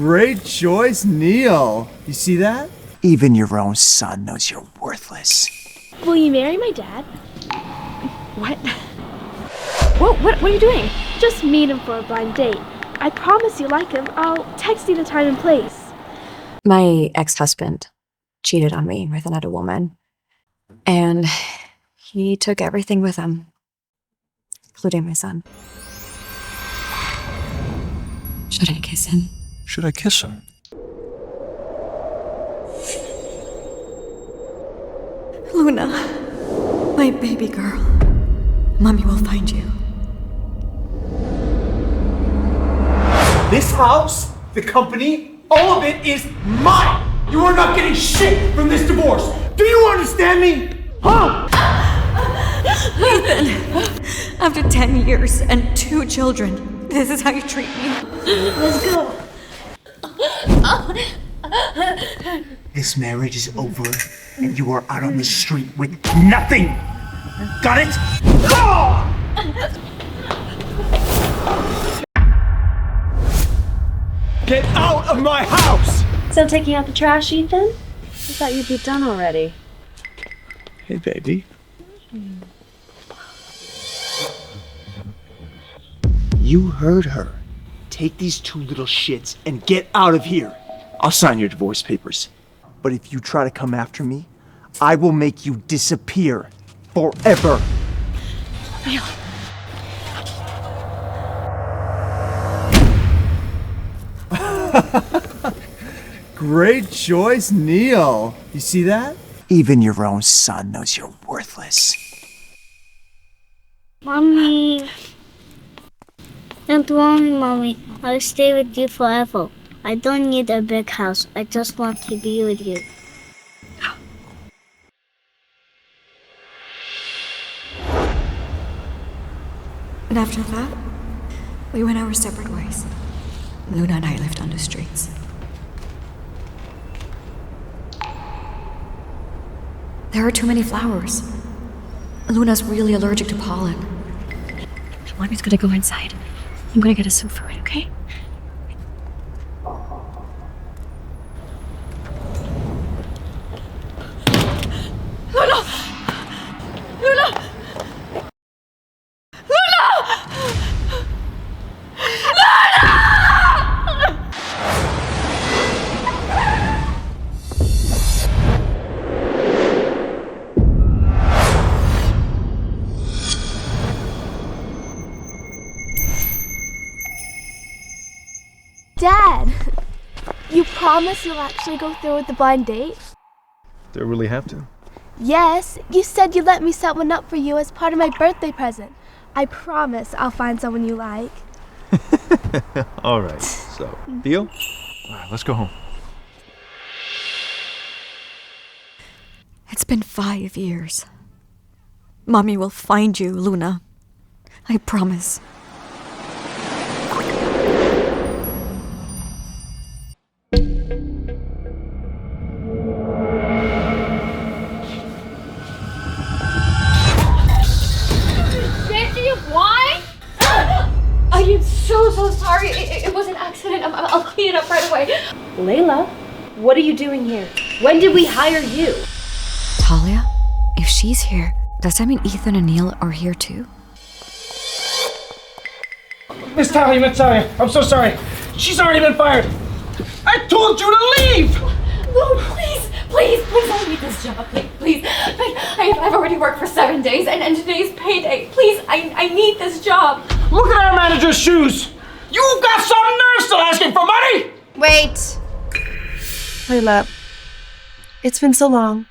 Great choice, Neil. You see that? Even your own son knows you're worthless. Will you marry my dad? What? What are you doing? Just meet him for a blind date. I promise you like him. I'll text you the time and place. My ex-husband cheated on me with another woman. And he took everything with him, including my son. Should I kiss him? Should I kiss her? Luna, my baby girl. Mommy will find you. This house, the company, all of it is mine. You are not getting shit from this divorce. Do you understand me? Huh? Ethan, after 10 years and 2 children, this is how you treat me. Let's go. This marriage is over, and you are out on the street with nothing. Got it? Get out of my house! So taking out the trash, Ethan? I thought you'd be done already. Hey, baby. You heard her. Take these 2 little shits and get out of here. I'll sign your divorce papers. But if you try to come after me, I will make you disappear forever. Great choice, Neil. You see that? Even your own son knows you're worthless. Mommy. Don't worry, Mommy. I'll stay with you forever. I don't need a big house. I just want to be with you. And after that, we went our separate ways. Luna and I lived on the streets. There are too many flowers. Luna's really allergic to pollen. Mommy's gonna go inside. I'm gonna get a soup for it, okay? Luna! Luna! Dad, you promise you'll actually go through with the blind date? Do I really have to? Yes, you said you'd let me set one up for you as part of my birthday present. I promise I'll find someone you like. All right, so, deal? All right, let's go home. It's been 5 years. Mommy will find you, Luna. I promise. I am so sorry. It was an accident. I'll clean it up right away. Leila, what are you doing here? When did we hire you? Talia, if she's here, does that mean Ethan and Neil are here too? Miss Talia, I'm so sorry. She's already been fired. I told you to leave! No, please, I need this job. Please. I've already worked for 7 days and today's payday. Please, I need this job. Look at our manager's shoes! You've got some nerve still asking for money! Wait. Leila, it's been so long.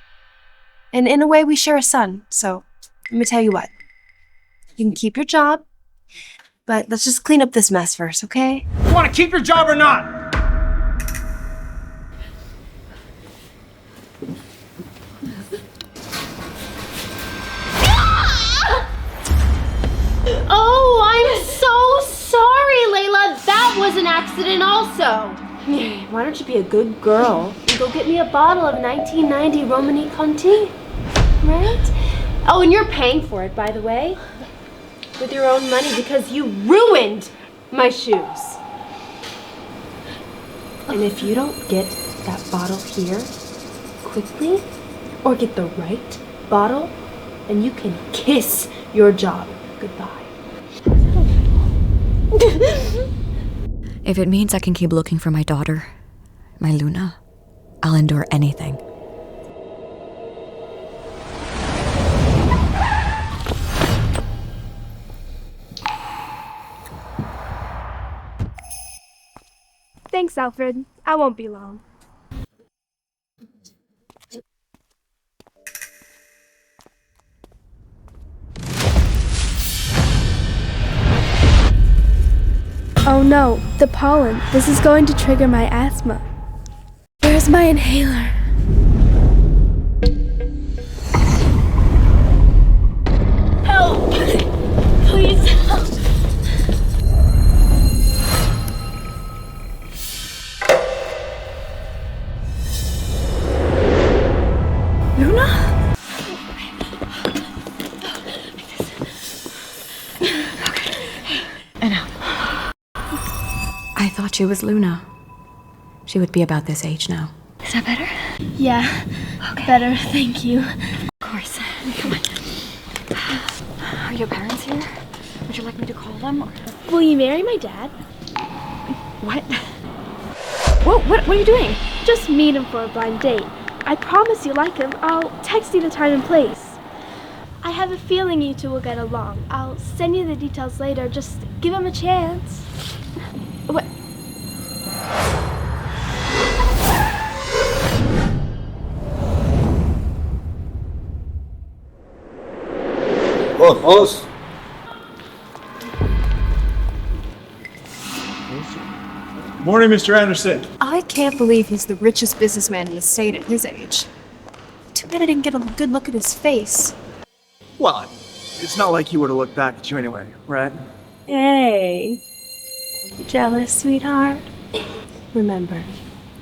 And in a way, we share a son, so let me tell you what. You can keep your job, but let's just clean up this mess first, okay? You want to keep your job or not? Oh, I'm so sorry, Leila. That was an accident also. Why don't you be a good girl and go get me a bottle of 1990 Romani Conti, right? Oh, and you're paying for it, by the way, with your own money because you ruined my shoes. And if you don't get that bottle here quickly, or get the right bottle, then you can kiss your job goodbye. If it means I can keep looking for my daughter, my Luna, I'll endure anything. Thanks, Alfred. I won't be long. Oh no, the pollen. This is going to trigger my asthma. Where's my inhaler? Help! Please help. Luna? And out. I thought she was Luna. She would be about this age now. Is that better? Yeah, better, thank you. Of course. Come on. Are your parents here? Would you like me to call them? Or... Will you marry my dad? What? Whoa, what are you doing? Just meet him for a blind date. I promise you like him. I'll text you the time and place. I have a feeling you two will get along. I'll send you the details later. Just give him a chance. What? Close. Morning, Mr. Anderson. I can't believe he's the richest businessman in the state at his age. Too bad I didn't get a good look at his face. Well, it's not like he would have looked back at you anyway, right? Hey. Jealous, sweetheart? Remember,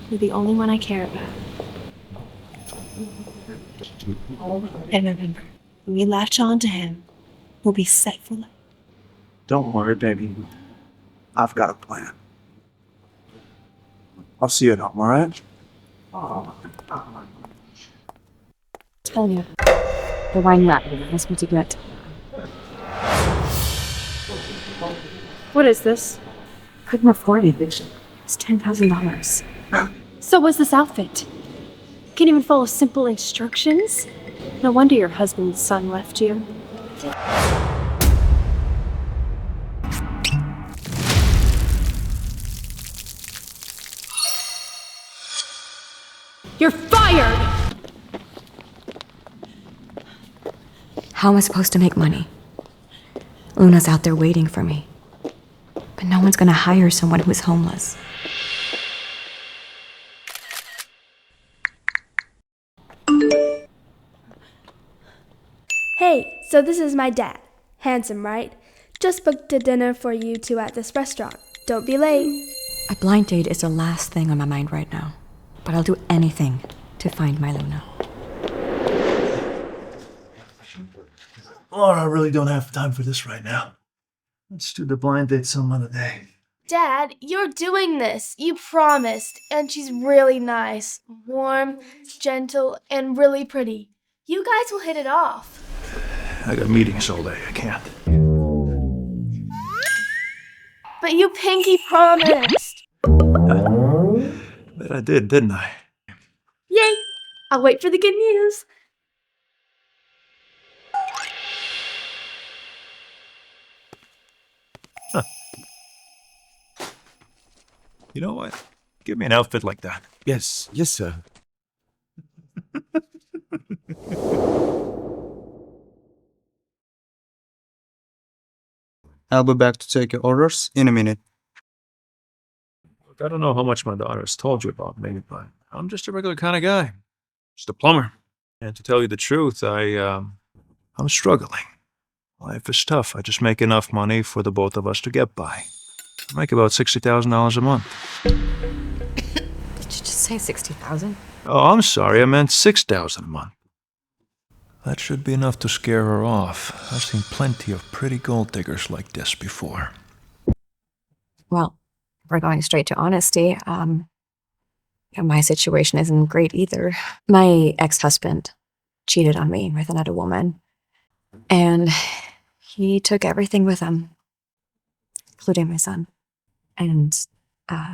you're the only one I care about. And remember, when we latch on to him, we'll be set for life. Don't worry, baby. I've got a plan. I'll see you at home, all right? Tell you. The wine rack is pretty good. What is this? Couldn't afford it. It's $10,000. So was this outfit? Can't even follow simple instructions? No wonder your husband's son left you. You're fired! How am I supposed to make money? Luna's out there waiting for me. But no one's gonna hire someone who's homeless. Hey, so this is my dad. Handsome, right? Just booked a dinner for you two at this restaurant. Don't be late. A blind date is the last thing on my mind right now. But I'll do anything to find my Luna. Oh, I really don't have time for this right now. Let's do the blind date some other day. Dad, you're doing this. You promised. And she's really nice, warm, gentle, and really pretty. You guys will hit it off. I got meetings all day. I can't. But you pinky promised. Bet I did, didn't I? Yay! I'll wait for the good news. You know what? Give me an outfit like that. Yes, sir. I'll be back to take your orders in a minute. Look, I don't know how much my daughter has told you about me, but I'm just a regular kind of guy. Just a plumber. And to tell you the truth, I'm struggling. Life is tough. I just make enough money for the both of us to get by. I make about $60,000 a month. Did you just say 60,000? Oh, I'm sorry. I meant $6,000 a month. That should be enough to scare her off. I've seen plenty of pretty gold diggers like this before. Well, we're going straight to honesty. My situation isn't great either. My ex-husband cheated on me with another woman, and he took everything with him, including my son. And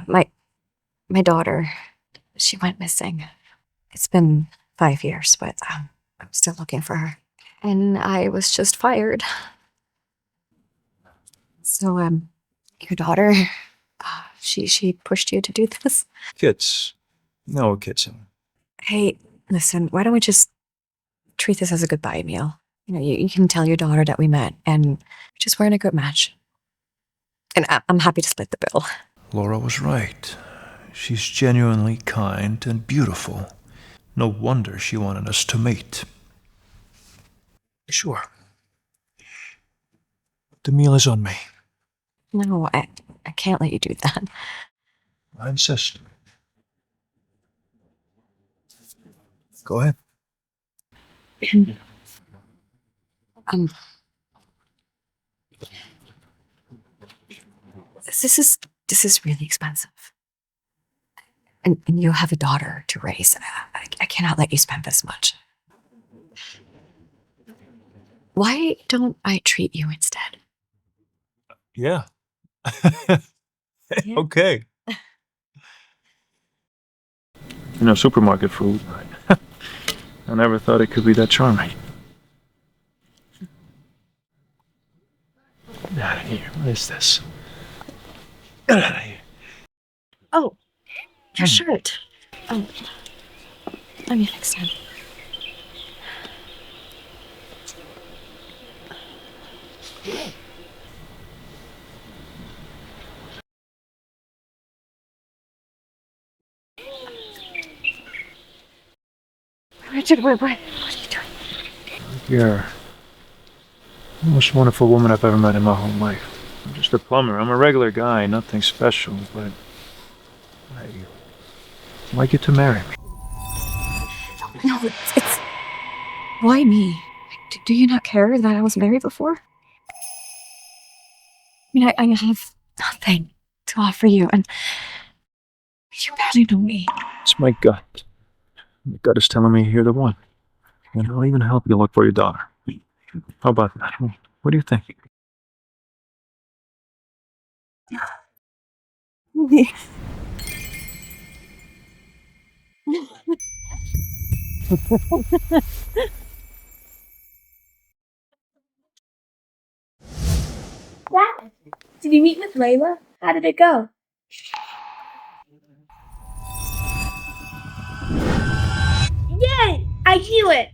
my daughter, she went missing. It's been 5 years, but I'm still looking for her. And I was just fired. So, your daughter, she pushed you to do this? Kids. No kids. Hey, listen, why don't we just treat this as a goodbye meal? You know, you can tell your daughter that we met and just weren't a good match. And I'm happy to split the bill. Laura was right. She's genuinely kind and beautiful. No wonder she wanted us to mate. Sure. The meal is on me. No, I can't let you do that. I insist. Go ahead. This is really expensive. And you have a daughter to raise. I cannot let you spend this much. Why don't I treat you instead? Yeah. Okay. You know, supermarket food. I never thought it could be that charming. Get out of here. What is this? Get out of here. Oh, your shirt. Oh, let me fix it. Richard, what are you doing? You're the most wonderful woman I've ever met in my whole life. I'm just a plumber. I'm a regular guy, nothing special, but I'd like you to marry me. No, it's... Why me? Do you not care that I was married before? I mean, I have nothing to offer you, and you barely know me. It's my gut. My gut is telling me you're the one. And I'll even help you look for your daughter. How about that? What do you think? Dad, did you meet with Leila? How did it go? Yay! I knew it!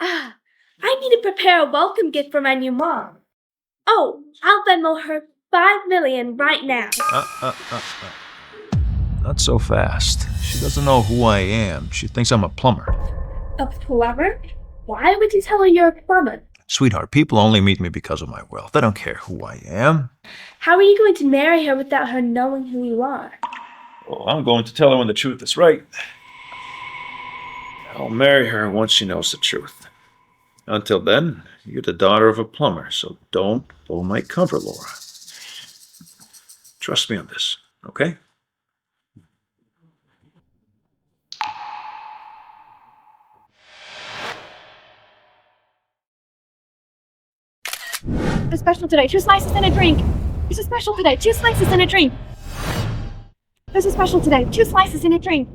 Ah, I need to prepare a welcome gift for my new mom. Oh, I'll Venmo her $5 million right now. Not so fast. She doesn't know who I am. She thinks I'm a plumber. A plumber? Why would you tell her you're a plumber? Sweetheart, people only meet me because of my wealth. They don't care who I am. How are you going to marry her without her knowing who you are? Well, I'm going to tell her when the truth is right. I'll marry her once she knows the truth. Until then, you're the daughter of a plumber, so don't blow my cover, Laura. Trust me on this, okay? There's a special today, 2 slices and a drink. There's a special today, 2 slices and a drink. There's a special today, 2 slices and a drink.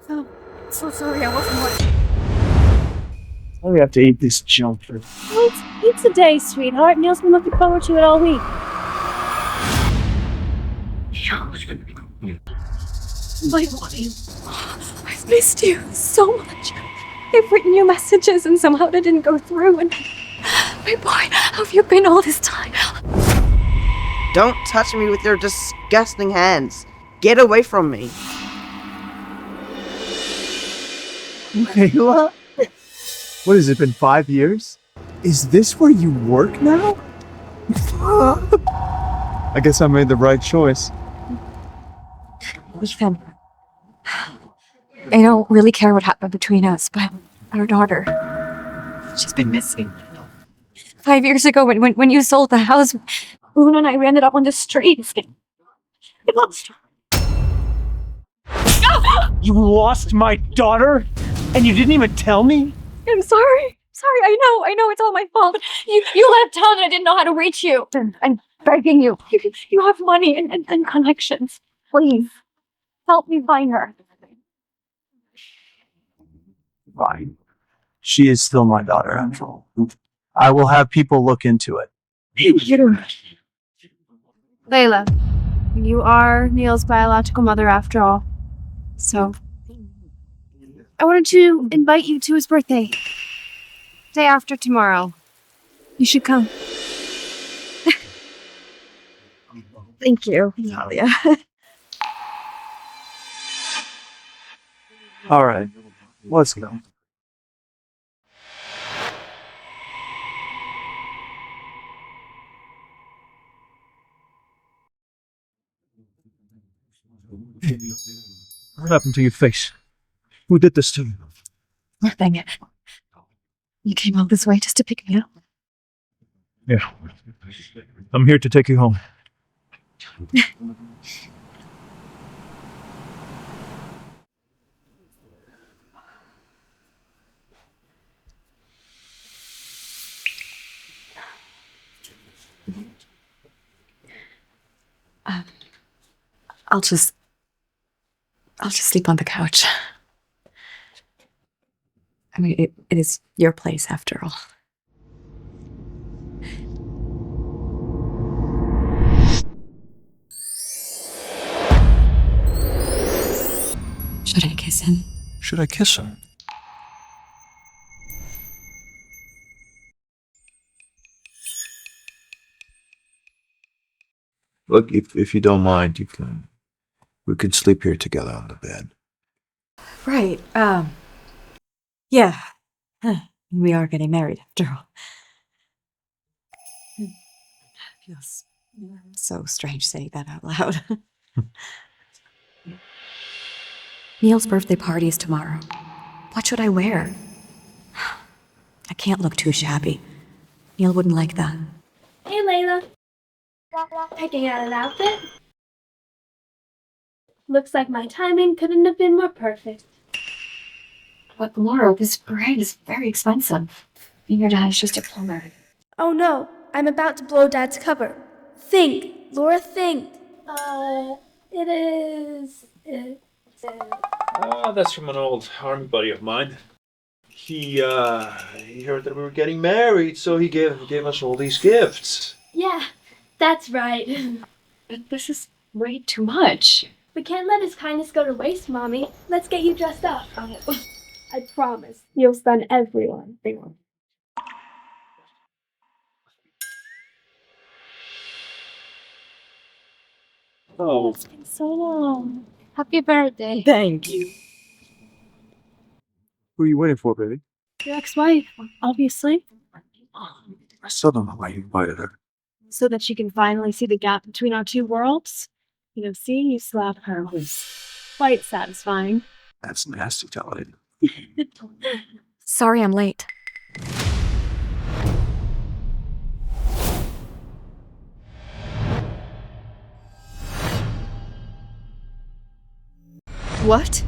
Oh, so sorry, I wasn't watching. We have to eat this junk first. Well, it's pizza day, sweetheart. Neil's been looking forward to it all week. My boy, I've missed you so much. I've written you messages and somehow they didn't go through. And my boy, how have you been all this time? Don't touch me with your disgusting hands. Get away from me. Leila? What has it been, 5 years? Is this where you work now? I guess I made the right choice. Ethan, I don't really care what happened between us, but our daughter, she's been missing. 5 years ago when you sold the house, Luna and I ended up on the streets. It lost. You lost my daughter? And you didn't even tell me? I'm sorry. Sorry, I know, it's all my fault. You left town and I didn't know how to reach you. I'm begging you. You have money and connections. Please, help me find her. Fine. She is still my daughter, after all. I will have people look into it. Thank you. Leila, you are Neil's biological mother after all. So, I wanted to invite you to his birthday. Day after tomorrow. You should come. Thank you, Talia. All right, let's go. What happened to your face? Who did this to you? Nothing. You came all this way just to pick me up. Yeah. I'm here to take you home. I'll just sleep on the couch. I mean, it is your place after all. Should I kiss him? Should I kiss her? Look, if you don't mind, we could sleep here together on the bed. Right. Yeah. We are getting married after all. Feels so strange saying that out loud. Neil's birthday party is tomorrow. What should I wear? I can't look too shabby. Neil wouldn't like that. Hey, Leila. Picking out an outfit? Looks like my timing couldn't have been more perfect. But Laura, this brand is very expensive. And your dad is just a plumber. Oh no, I'm about to blow Dad's cover. Think, Laura, think. It is... That's from an old army buddy of mine. He heard that we were getting married, so he gave us all these gifts. Yeah, that's right. But this is way too much. We can't let his kindness go to waste, Mommy. Let's get you dressed up. I promise. You'll stun everyone. Oh. It's been so long. Happy birthday. Thank you. Who are you waiting for, baby? Your ex-wife, obviously. I still don't know why you invited her. So that she can finally see the gap between our two worlds. You know, seeing you slap her was quite satisfying. That's nasty, Talia. Sorry I'm late. What?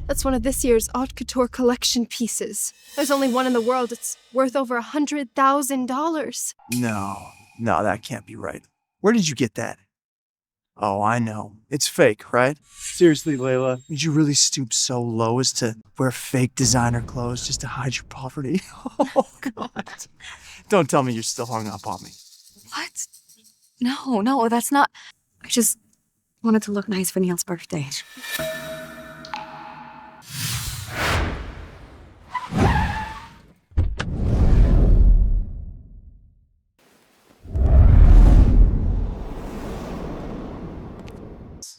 That's one of this year's haute couture collection pieces. There's only one in the world. It's worth over $100,000. No, that can't be right. Where did you get that? Oh, I know. It's fake, right? Seriously, Leila, did you really stoop so low as to wear fake designer clothes just to hide your poverty? Oh, God. Don't tell me you're still hung up on me. What? No, that's not... I just wanted to look nice for Neil's birthday.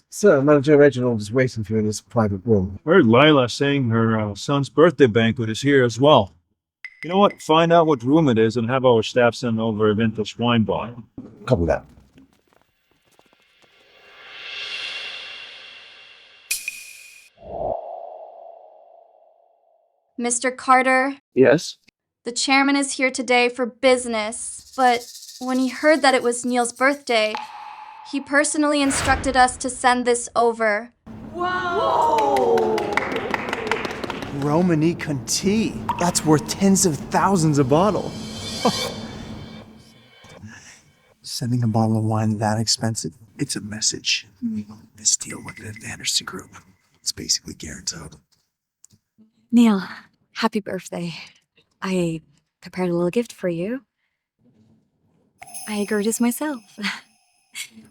Sir, Manager Reginald is waiting for you in his private room. I heard Leila saying her son's birthday banquet is here as well. You know what? Find out what room it is and have our staff send over a vintage wine bottle. Copy that. Mr. Carter, Yes? The chairman is here today for business, but when he heard that it was Neil's birthday, he personally instructed us to send this over. Whoa! Romany Conti. That's worth tens of thousands a bottle. Sending a bottle of wine that expensive, it's a message. This deal with the Anderson Group, it's basically guaranteed. Neil, happy birthday. I prepared a little gift for you. I grew this myself.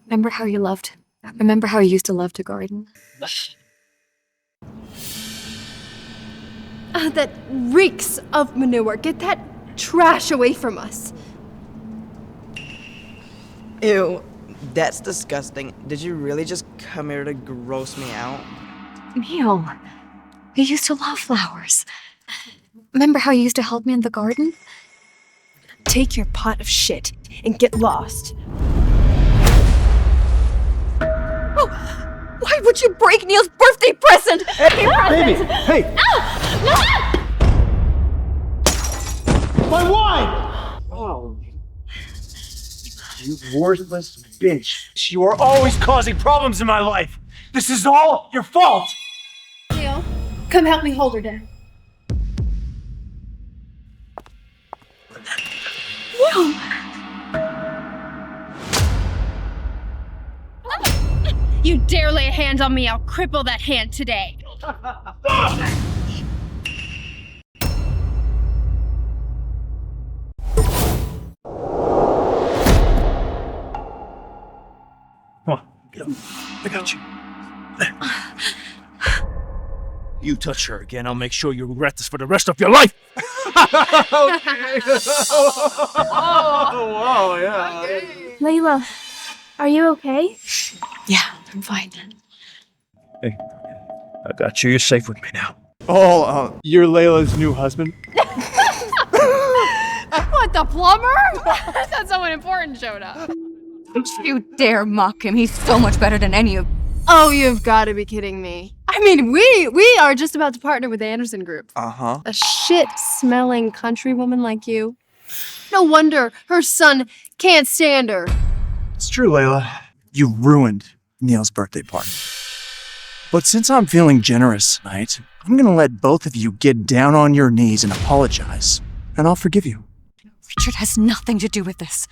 Remember how you used to love to garden? That reeks of manure. Get that trash away from us. Ew, that's disgusting. Did you really just come here to gross me out? Neil, you used to love flowers. Remember how you used to help me in the garden? Take your pot of shit and get lost. Oh, why would you break Neil's birthday present? Hey, baby, hey! My wine! Oh, you worthless bitch. You are always causing problems in my life. This is all your fault. Neil, come help me hold her down. Neil! You dare lay a hand on me, I'll cripple that hand today. Come on, get up. I got you. You touch her again, I'll make sure you regret this for the rest of your life. Oh, yeah. Leila, are you okay? Yeah, I'm fine. Hey, I got you. You're safe with me now. Oh, you're Layla's new husband? What, the plumber? I thought someone important showed up. You dare mock him. He's so much better than any of... Oh, you've got to be kidding me. I mean, we are just about to partner with the Anderson Group. Uh-huh. A shit-smelling country woman like you. No wonder her son can't stand her. It's true, Leila. You ruined Neil's birthday party. But since I'm feeling generous tonight, I'm gonna let both of you get down on your knees and apologize, and I'll forgive you. Richard has nothing to do with this.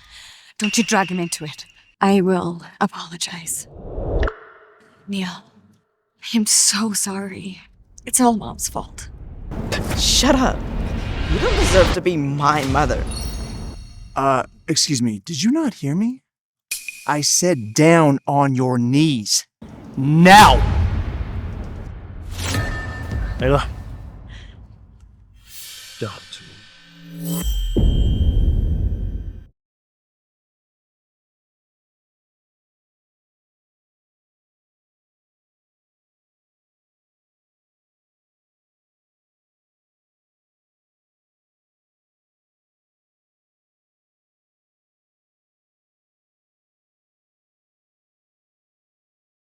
Don't you drag him into it. I will apologize. Neil, I am so sorry. It's all Mom's fault. Shut up. You don't deserve to be my mother. Excuse me, did you not hear me? I said down on your knees. Now! Leila. Don't.